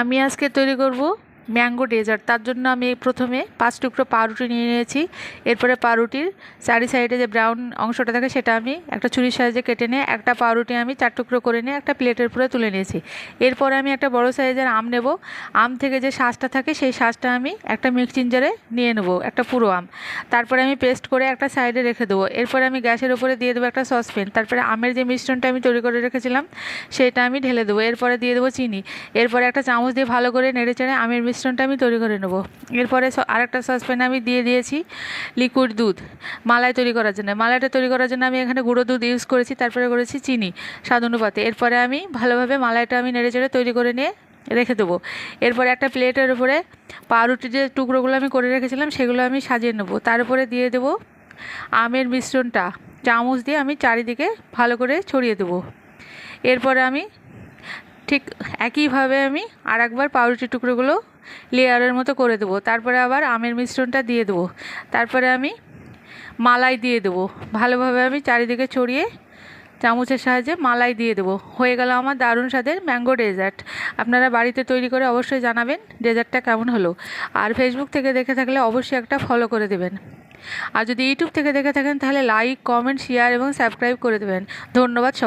আমি আজকে তৈরি করব ম্যাঙ্গো ডেজার্ট। তার জন্য আমি প্রথমে 5 টুকরো পাউরুটি নিয়ে নিয়েছি। এরপরে পাউরুটির চারি সাইডে যে ব্রাউন অংশটা থাকে সেটা আমি একটা ছুরির সাহায্যে কেটে নিয়ে একটা পাউরুটি আমি 4 টুকরো করে নিয়ে একটা প্লেটের উপরে তুলে নিয়েছি। এরপরে আমি একটা বড় সাইজের আম নেব। আম থেকে যে শাঁসটা থাকে সেই শাঁসটা আমি একটা মিক্সিং জারে নিয়ে নেব, একটা পুরো আম। তারপরে আমি পেস্ট করে একটা সাইডে রেখে দেবো। এরপরে আমি গ্যাসের উপরে দিয়ে দেবো একটা সসপ্যান। তারপরে আমের যে মিশ্রণটা আমি তৈরি করে রেখেছিলাম সেটা আমি ঢেলে দেবো। এরপরে দিয়ে দেবো চিনি। এরপরে একটা চামচ দিয়ে ভালো করে নেড়ে চেড়ে আমের মিশ্রণটা আমি তৈরি করে নেব। এরপরে আরেকটা সসপ্যানে আমি দিয়ে দিয়েছি লিকুইড দুধ মালাই তৈরি করার জন্য। মালাইটা তৈরি করার জন্য আমি এখানে গুঁড়ো দুধ ইউজ করেছি, তারপরে করেছি চিনি স্বাদ অনুপাতে। এরপরে আমি ভালোভাবে মালাইটা আমি নেড়ে চেড়ে তৈরি করে নিয়ে রেখে দেবো। এরপরে একটা প্লেটের উপরে পাউরুটির যে টুকরোগুলো আমি করে রেখেছিলাম সেগুলো আমি সাজিয়ে নেব। তার উপরে দিয়ে দেবো আমের মিশ্রণটা, চামচ দিয়ে আমি চারিদিকে ভালো করে ছড়িয়ে দেবো। এরপরে আমি ঠিক একইভাবে আমি আর একবার পাউরুটির টুকরোগুলো লেয়ারের মতো করে দেবো। তারপরে আবার আমের মিশ্রণটা দিয়ে দেবো। তারপরে আমি মালাই দিয়ে দেবো। ভালোভাবে আমি চারিদিকে ছড়িয়ে চামচের সাহায্যে মালাই দিয়ে দেবো। হয়ে গেল আমার দারুণ স্বাদের ম্যাঙ্গো ডেজার্ট। আপনারা বাড়িতে তৈরি করে অবশ্যই জানাবেন ডেজার্টটা কেমন হলো। আর ফেসবুক থেকে দেখে থাকলে অবশ্যই একটা ফলো করে দেবেন। আর যদি ইউটিউব থেকে দেখে থাকেন তাহলে লাইক, কমেন্ট, শেয়ার এবং সাবস্ক্রাইব করে দেবেন। ধন্যবাদ সবাই।